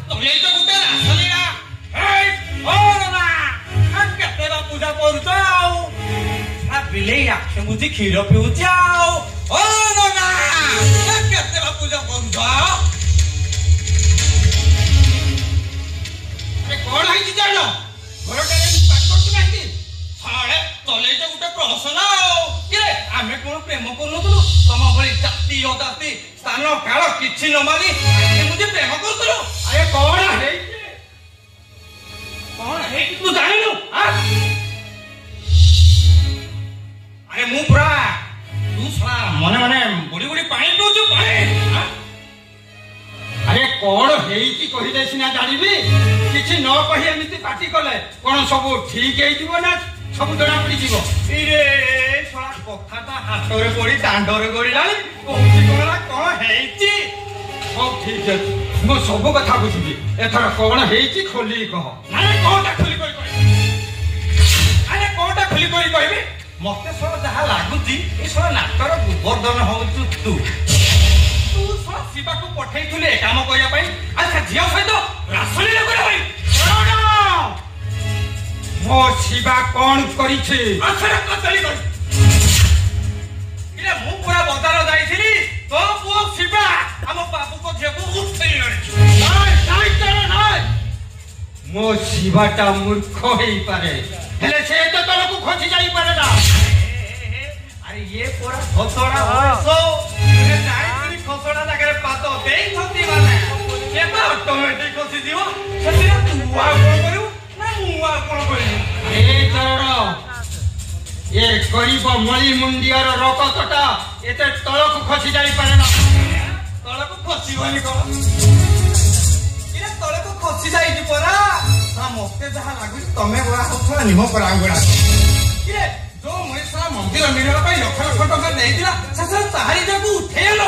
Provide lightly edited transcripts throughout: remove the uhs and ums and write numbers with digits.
তুমি তো গোটে রাসলীলা କେତେବା ପୂଜା କରୁଛ ଆଉ ବିଲେଇ ଆଖି ବୁଝି କ୍ଷୀର ପିଉଛି ଆଉ କେତେବା ପୂଜା କରୁଛ କଣ ହେଇଛି ଜାଣିଲ ଘରଟାରେ କରୁଛୁ କାହିଁକି ସାଳେ ଚଲେଇଛ ଗୋଟେ ପ୍ରହସନ ଆଉ କିରେ ଆମେ କଣ ପ୍ରେମ କରୁନଥିଲୁ ତମ ଭଳି ଜାତି ଅଜାତି ସ୍ଥାନ କାଳ କିଛି ନ ମାରି ବୁଝି ପ୍ରେମ କରୁଥିଲୁ ଆରେ କଣ ହେଇଛି କଣ ହେଇଛି ତୁ ଜାଣିନୁ ଆରେ ମୁଁ ପୁରା ତୁ ଶଳା ମନେ ମନେ ବୁଡି ବୁଡି ପାଣି ପିଉଛୁ ପାଣି ଆରେ କଣ ହେଇଛି କହିଲେ ସିନା ଜାଣିବି କିଛି ନ କହି ଏମିତି ପାଟି କଲେ କଣ ସବୁ ଠିକ ହେଇଯିବ ନା ସବୁ ଜଣା ପଡିଯିବ ଇରେ ଶଳା କଥାଟା ହାତରେ ପଡି ଦାଣ୍ଡରେ ଗଡ଼ିଲାଣି କହୁଛି କଣ ହେଇଛି ହଉ ଠିକ ଅଛି ମୁଁ ସବୁ କଥା ବୁଝିବି ଏଥର କଣ ହେଇଛି ଖୋଲି କହ ନାଇଁ କଣଟା ଖୋଲି କରି କହିବି ଆରେ କଣଟା ଖୋଲି କରି କହିବି ମତେ ସବୁ ଯାହା ଲାଗୁଛି ଏ ସବୁ ନାଟର ଗୋବର୍ଦ୍ଧନ ହଉଛୁ ତୁ ଶଳା ଶିବାକୁ ପଠେଇଥିଲୁ ଏ କାମ କରିବା ପାଇଁ ଆଉ ସେ ଝିଅ ସହିତ ରାସଲୀଳା କରିବା ପାଇଁ ମୋ ଶିବା କଣ କରିଛି ମୁଁ ପୁରା ବଜାର ଯାଇଥିଲି ତୋ ପୁଅ ଶିବା ଆମ ବାବୁଙ୍କ ଝିଅକୁ ଉଠେଇ ଆଣିଛି ମୋ ଶିବାଟା ମୂର୍ଖ ହେଇପାରେ ହେଲେ ସେ ତ ତଳକୁ ଖସି ଯାଇପାରେ ନା ଆରେ ଇଏ ପୁରା ଖସଡା ଯାଇଥିଲି ଖସଡା ଜାଗାରେ ପାଦ ଦେଇଛନ୍ତି ମାନେ ସେ ତ ଅଟୋମେଟିକ ଖସିଯିବ ସେଥିରେ ତୁ ଆଉ କଣ କରିବୁ ନା ମୁଁ ଆଉ କଣ କରିବି ଏ ଚରଣ ଏ ଗରିବ ମଳି ମୁଣ୍ଡିଆର ରକତଟା ଏତେ ତଳକୁ ଖସି ଯାଇପାରେ ନା ତଳକୁ ଖସିବନି କଣ ତଳକୁ ଖସି ଯାଇଛି ପରା ମତେ ଯାହା ଲାଗୁଛି ତମେ ଗୋଳା ହଉଥିଲା ନିମ ପରା ଗୋଳା ଯୋଉ ମଣିଷ ମନ୍ଦିର ନିର୍ମାଣ ପାଇଁ ଲକ୍ଷ ଲକ୍ଷ ଟଙ୍କା ଦେଇଥିଲା ଶେଷରେ ତାହାରି ଯାକୁ ଉଠେଇଲ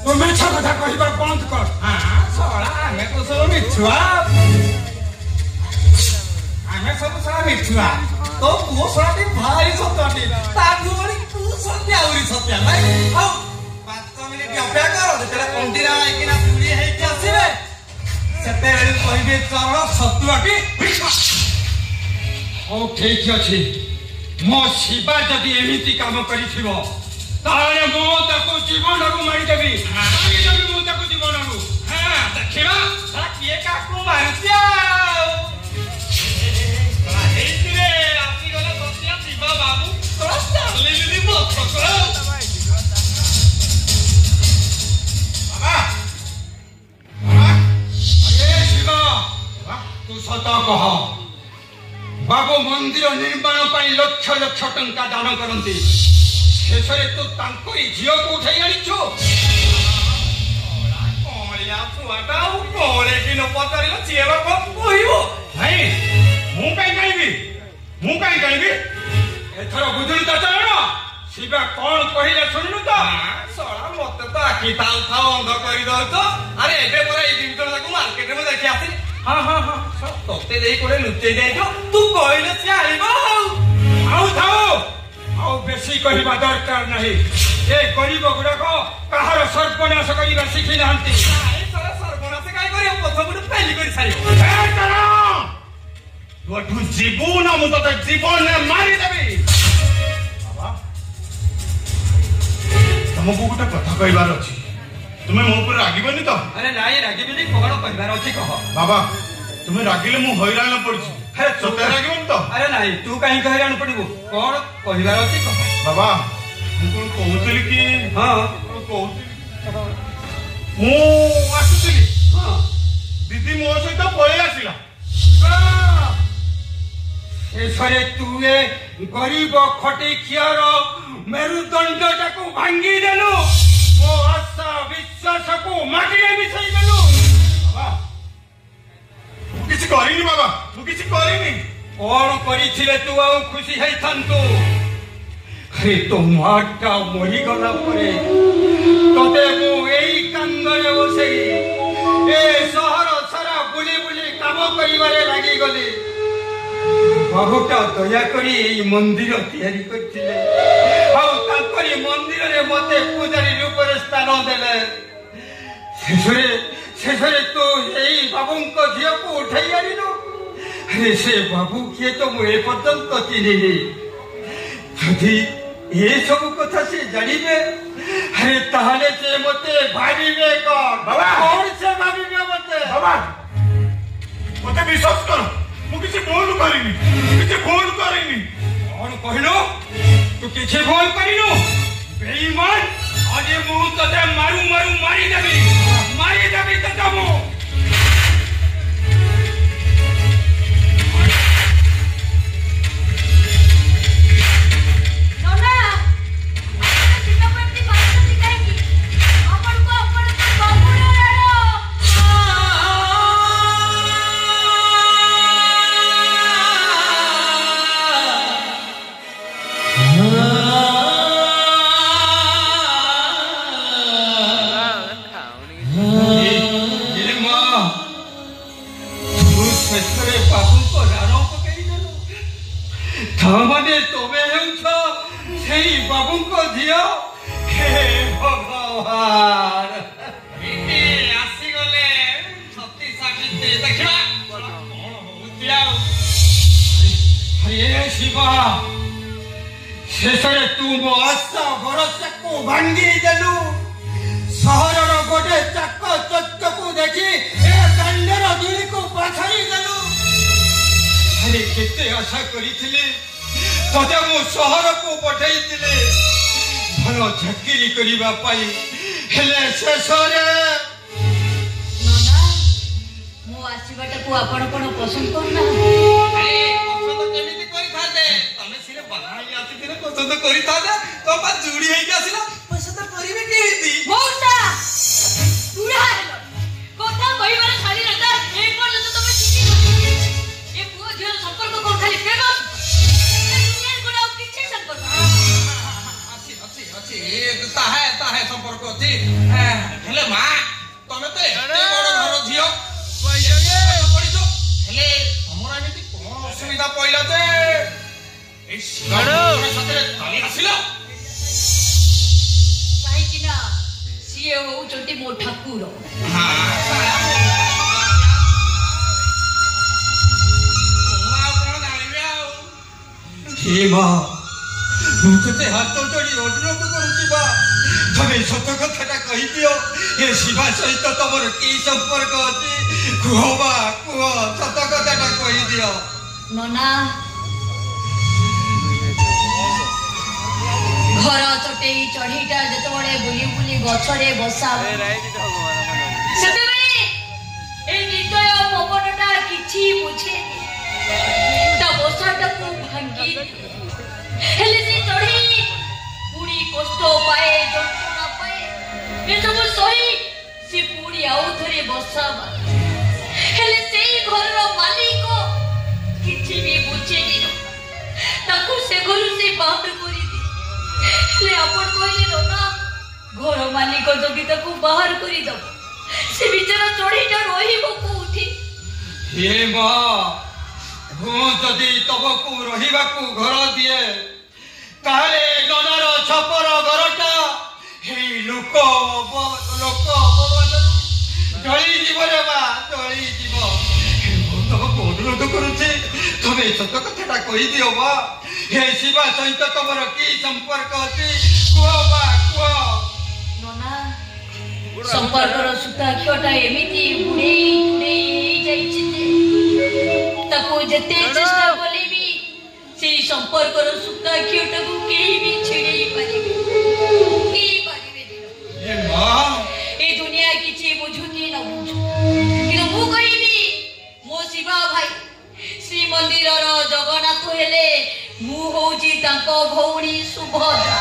ତୁ ମିଛ କଥା କହିବା ବନ୍ଦ କର ଆମେ ତ ସବୁ ମିଛୁଆ ଆମେ ସବୁ ସାରା ମିଛୁଆ ତୋ ପୁଅ ଶଳାଟି ଭାରି ସତ୍ୟଟି ତାଠୁ ଭଳି ତୁ ସତ୍ୟ ଆହୁରି ସତ୍ୟ ନାଇଁ ଆଉ 5 ମିନିଟ ଅପେକ୍ଷା କର ଯେତେବେଳେ କଣ୍ଟିରା ହେଇକିନା ଚୁରି ହେଇକି ଆସିବେ ସେତେବେଳେ କହିବେ ଚରଣ ସତ୍ୟଟି ହଉ ଠିକ ଅଛି ମୋ ଶିବା ଯଦି ଏମିତି କାମ କରିଥିବ ତାହେଲେ ମୁଁ ତାକୁ ଜୀବନରୁ ମାରିଦେବି ମୁଁ ତାକୁ ଜୀବନରୁ ଦେଖିବା କିଏ କାହାକୁ ମାରୁଛି ଆଉ ହେଇଥିଲେ ଆସିଗଲେ ସତ୍ୟ ଶିବା ବାବୁ ତୋର ଚାଲିଲି ତୁ ସତ କହ ବାବୁ ମନ୍ଦିର ନିର୍ମାଣ ପାଇଁ ଲକ୍ଷ ଲକ୍ଷ ଟଙ୍କା ଦାନ କରନ୍ତି ଶେଷରେ ତୁ ତାଙ୍କରି ଝିଅକୁ ଉଠାଇ ଆଣିଛୁ କଳିଆ ଛୁଆଟା ଆଉ କଳେକି ନ ପଚାରିଲ ସିଏ ବା କଣ କହିବ ଭାଇ ମୁଁ କାହିଁ କହିବି ଏଥର ବୁଝୁନି ତ ଚରଣ ଶିବା କଣ କହିଲେ ଶୁଣିଲୁ ତ ଶଳା ମତେ ତ ଆଖି ଥାଉ ଥାଉ ଅନ୍ଧ କରିଦଉଛ ଆରେ ଏବେ ପରା ଏଇ ଜିନିଷ ତାକୁ ମାର୍କେଟରେ ମୁଁ ଦେଖି ଆସିଲି ହଁ ତତେ ଦେଇ କୋଡେ ଲୁଚେଇ ଦେଇଛ ତୁ କହିଲେ ସିଏ ଆଣିବ ଆଉ ଥାଉ ଆଉ ବେଶୀ କହିବା ଦରକାର ନାହିଁ ଏ ଗରିବ ଗୁଡାକ କାହାର ସର୍ବନାଶ କରିବା ଶିଖି ନାହାନ୍ତି ସର୍ବନାଶ କାହିଁ କରିବ ପ୍ରଥମରୁ ଫେଲି କରି ସାରିବ ତୁ ଯିବୁ ନା ମୁଁ ତତେ ଜୀବନରେ ମାରିଦେବି ତମକୁ ଗୋଟେ କଥା କହିବାର ଅଛି ତୁମେ ମୋ ଉପରେ ରାଗିବନି ତ ଆରେ ନାଇଁ ରାଗିବିନି କଣ କହିବାର ଅଛି କହ ବାବା ତୁମେ ରାଗିଲେ ମୁଁ ହଇରାଣ ପଡୁଛି ସତେ ରାଗିବନି ତ ଆରେ ନାଇଁ ତୁ କାହିଁକି ହଇରାଣ ପଡିବୁ କଣ କହିବାର ଅଛି କହ ବାବା ମୁଁ କଣ କହୁଥିଲି କି ମୁଁ ଆସୁଥିଲି ଦିଦି ମୋ ସହିତ ପଳେଇ ଆସିଲା ଶେଷରେ ତୁ ଏ ଗରିବ ଖଟି ଖିଆର ମେରୁଦଣ୍ଡଟାକୁ ଭାଙ୍ଗିଦେଲୁ ମୋ ଆଶା ବିଶ୍ୱାସକୁ ମାଟିରେ ମିଶାଇ ଦେଲୁ ମୁଁ କିଛି କରିନି ବାବା ମୁଁ କିଛି କରିନି କଣ କରିଥିଲେ ତୁ ଆଉ ଖୁସି ହେଇଥାନ୍ତୁ ଆରେ ତୋ ମାଟା ମରିଗଲା ପରେ ତତେ ମୁଁ ଏଇ କାନ୍ଦରେ ବସେଇ ଏ ସହର ସାରା ବୁଲି ବୁଲି କାମ କରିବାରେ ଲାଗିଗଲି ବହୁଟା ଦୟାକରି ଏଇ ମନ୍ଦିର ତିଆରି କରିଥିଲେ ଆଉ ତାଙ୍କରି ମନ୍ଦିରରେ ମତେ ପୂଜାରୀ ରୂପରେ ଦେଲେ ଶେଷରେ ଶେଷରେ ତୁ ଏଇ ବାବୁଙ୍କ ଝିଅକୁ ଉଠେଇ ଆଣିଲୁ। ଆରେ ସେ ବାବୁ କିଏ ତ ମୁଁ ଏପର୍ଯ୍ୟନ୍ତ ଚିହ୍ନିନି। ଯଦି ଏସବୁ କଥା ସେ ଜାଣିବେ ଆରେ ତାହେଲେ ସେ ମତେ ଭାବିବେ କଣ? ବାବା! କଣ ସେ ଭାବିବେ ମତେ? ବାବା ମତେ ବିଶ୍ୱାସ କର ମୁଁ କିଛି ଭୁଲ କରିନି କଣ କହିଲୁ? ତୁ କିଛି ଭୁଲ କରିନୁ ବେଇମାନ। ଆଜି ମୁଁ ତତେ ମାରିଦେବି ତତେ ମୁଁ। ମାନେ ତମେ ହେଉଛ ସେଇ ବାବୁଙ୍କ ଝିଅ? ହେ ଭଗବାନ, ଆସିଗଲେ ସତୀ ସାବିତ୍ରୀ। ଦେଖିବା କଣ ହଉଛି ଆଉ। ହେ ଶିବ, ଶେଷରେ ତୁ ମୋ ଆଶା ଭରସାକୁ ଭାଙ୍ଗି ଦେଲୁ। ସହରର ଗୋଟେ ଚାକ ଚକକୁ ଦେଖି ଏ ଦାଣ୍ଡର ଦୂରକୁ ପଛାଇ ଦେଲୁ। ଆରେ କେତେ ଆଶା କରିଥିଲି ତତେ ମୁଁ ସହରକୁ ପଠେଇଥିଲି ଭଲ ଚାକିରି କରିବା ପାଇଁ, ହେଲେ ଶେଷରେ ମୁଁ ଆସିବାଟାକୁ ଆପଣ କଣ ପସନ୍ଦ କରୁନାହାନ୍ତି? ଆରେ ପସନ୍ଦ କେମିତି କରିଥାନ୍ତେ? ତମେ ସିନା ବାହା ହେଇ ଆସିଥିଲେ ପସନ୍ଦ କରିଥାନ୍ତେ। ତମ ପା ଚୁଡ଼ି ହେଇକି ଆସିଲା, ପସନ୍ଦ କରିବେ କେମିତି? ମଉସା ତୁରା ହେଲ କଥା କହିବାର ଛାଡ଼ି ନଥା। ଏ ପର୍ଯ୍ୟନ୍ତ ତମେ ଶିଖିନ ଏ ପୁଅ ଝିଅର ସମ୍ପର୍କ କଣ ଖାଲି ପ୍ରେମ? ତାହା ସମ୍ପର୍କ ଅଛି। ହେଲେ ମା ତମେ ତ ଏତେ ବଡ ଘର ଝିଅ ପଢିଛ, ହେଲେ ତମର ଏମିତି କଣ ଅସୁବିଧା ପଇଲା ଯେ ଏଇ ସାଥିରେ ଚାଲି ଆସିଲ? କାହିଁକି ନା ସିଏ ହଉଛନ୍ତି ମୋ ଠାକୁର। ମୁଁ ତତେ ହାତ ଯୋଡ଼ି ଅନୁରୋଧ କରୁଛି ବା, ତମେ ସତ କଥାଟା କହିଦିଅ। ଏ ଶିବା ସହିତ ତମର କି ସମ୍ପର୍କ ଅଛି? କୁହ ବା କୁହ, ସତ କଥାଟା କହିଦିଅ। ନନା ଘର ଚଟେଇ ଚଢେଇଟା ଯେତେବେଳେ ବୁଲି ବୁଲି ଗଛରେ ବସା, ସେତେବେଳେ ଏ ନିର୍ଦୟ ପବନଟା କିଛି ବୁଝେନି, ତା ବସାଟାକୁ ଭାଙ୍ଗି। ହେଲେ ସେ ଚଢେଇ ପୁଣି କଷ୍ଟ ପାଏ, ଯନ୍ତ୍ରଣା ପାଏ, ଏସବୁ ସହି ସେ ପୁଣି ଆଉ ଥରେ ବସା ବାঁଧେ। ହେଲେ ସେଇ ଘରର ମାଲିକ କିଛି ବି ବୁଝେନି, ତାକୁ ସେ ଘରୁ ସେ ବାହାର କରିଦିଏ। ହେଲେ ଆପଣ କହିଲେ ନା ଘର ମାଲିକ ଯଦି ତାକୁ ବାହାର କରିଦବ, ସେ ବିଚାରା ଚଢେଇଟା ରହିବ କୋଉଠି? ହେ ମା, ମୁଁ ଯଦି ତମକୁ ରହିବାକୁ ଘର ଦିଏ ତାହେଲେ ନନାର ଛପର ଘରଟା ହେଇ ଲୋକ ଜଳିଯିବ ରେ ମା, ଜଳିଯିବ। ମୁଁ ତମକୁ ଅନୁରୋଧ କରୁଛି ତମେ ସତ କଥାଟା କହିଦିଅ ମା। ହେ ଶିବା ସହିତ ତମର କି ସମ୍ପର୍କ ଅଛି? କୁହ ମା କୁହ। ନନା ସମ୍ପର୍କର ସୂତାକ୍ଷଟା ଏମିତି ବୁଡେଇ ହେଇଯାଇଛି ଯେ ତାକୁ ଯେତେ ଚେଷ୍ଟା କଲେ ବି ସେଇ ସମ୍ପର୍କର ସୂତାକ୍ଷଟାକୁ କେହି ବି ଛିଡେଇ ପାରିବେନି। ଏ ଦୁନିଆ କିଛି ବୁଝୁ କି ନ ବୁଝୁ, କିନ୍ତୁ ମୁଁ କହିବି ମୋ ଶିବା ଭାଇ ଶ୍ରୀମନ୍ଦିରର ଜଗନ୍ନାଥ ହେଲେ ମୁଁ ହଉଛି ତାଙ୍କ ଭଉଣୀ ସୁଭଦ୍ରା।